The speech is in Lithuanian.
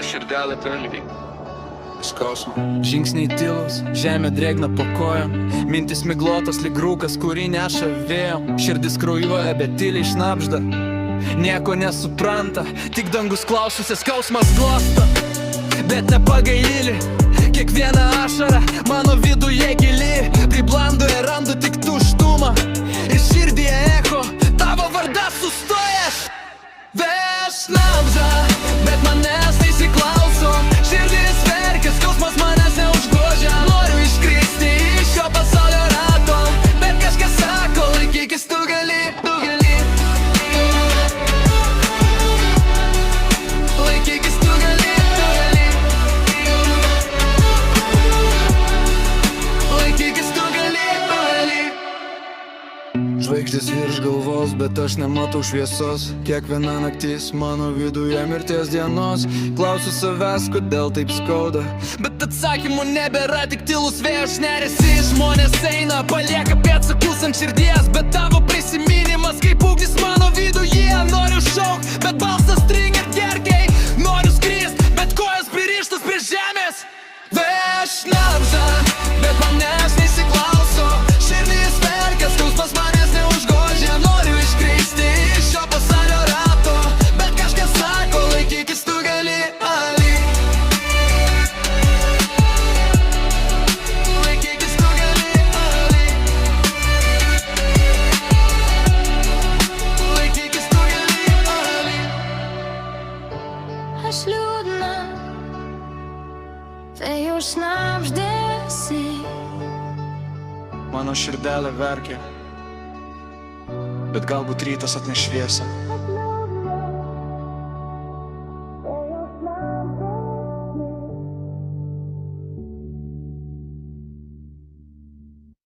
širdelė pelkiai. Skausmo. Žingsniai tylus, žemė drėgna po kojom, mintis miglotos lyg rūkas, kurį neša vėjo. Širdis kraujuoja, bet tyliai šnabžda, nieko nesupranta, tik dangus klaususi skausmas glosto, bet nepagaili. Kiekviena ašara mano viduje gili, priblandoje randu tik tuštumą ir širdyje echo tavo vardas sustojęs. Veš šnabžda, bet manęs neįsiklauso, širdis verkia, skausmas manęs neužgožia. Noriu iškristi iš šio pasaulio rato, bet kažkas sako, laikykis, tu gali, tu gali. Laikykis, tu gali, tu gali. Laikykis, tu gali, tu gali. Žvaigždės virš galvos, bet aš nematau šviesos. Kiekviena naktis mano viduje mirties dienos. Klausiu savęs, kodėl taip skauda, bet atsakymų nebėra, tik tylus vėjas neresi. Žmonės eina, palieka pėdsakus ant širdies, bet tavo prisiminimas kaip ugnis mano viduje. Noriu šaukt, bet balsas stringa ir gerkiai. Noriu skrist, bet kojas pririštas prie žemės. Veš šnabžda, bet manęs neįsiklauso, širdis verkia, skausmas manęs neužgožia. Noriu iškristi iš šio pasaulio rato, bet kažkas sako, laikykis, tu gali, Ali. Laikykis, tu gali, Ali. Laikykis, tu gali, Ali. Aš liūdna, tai jau šnabždėsi. Mano širdelė verkia, bet galbūt rytas atneš šviesą.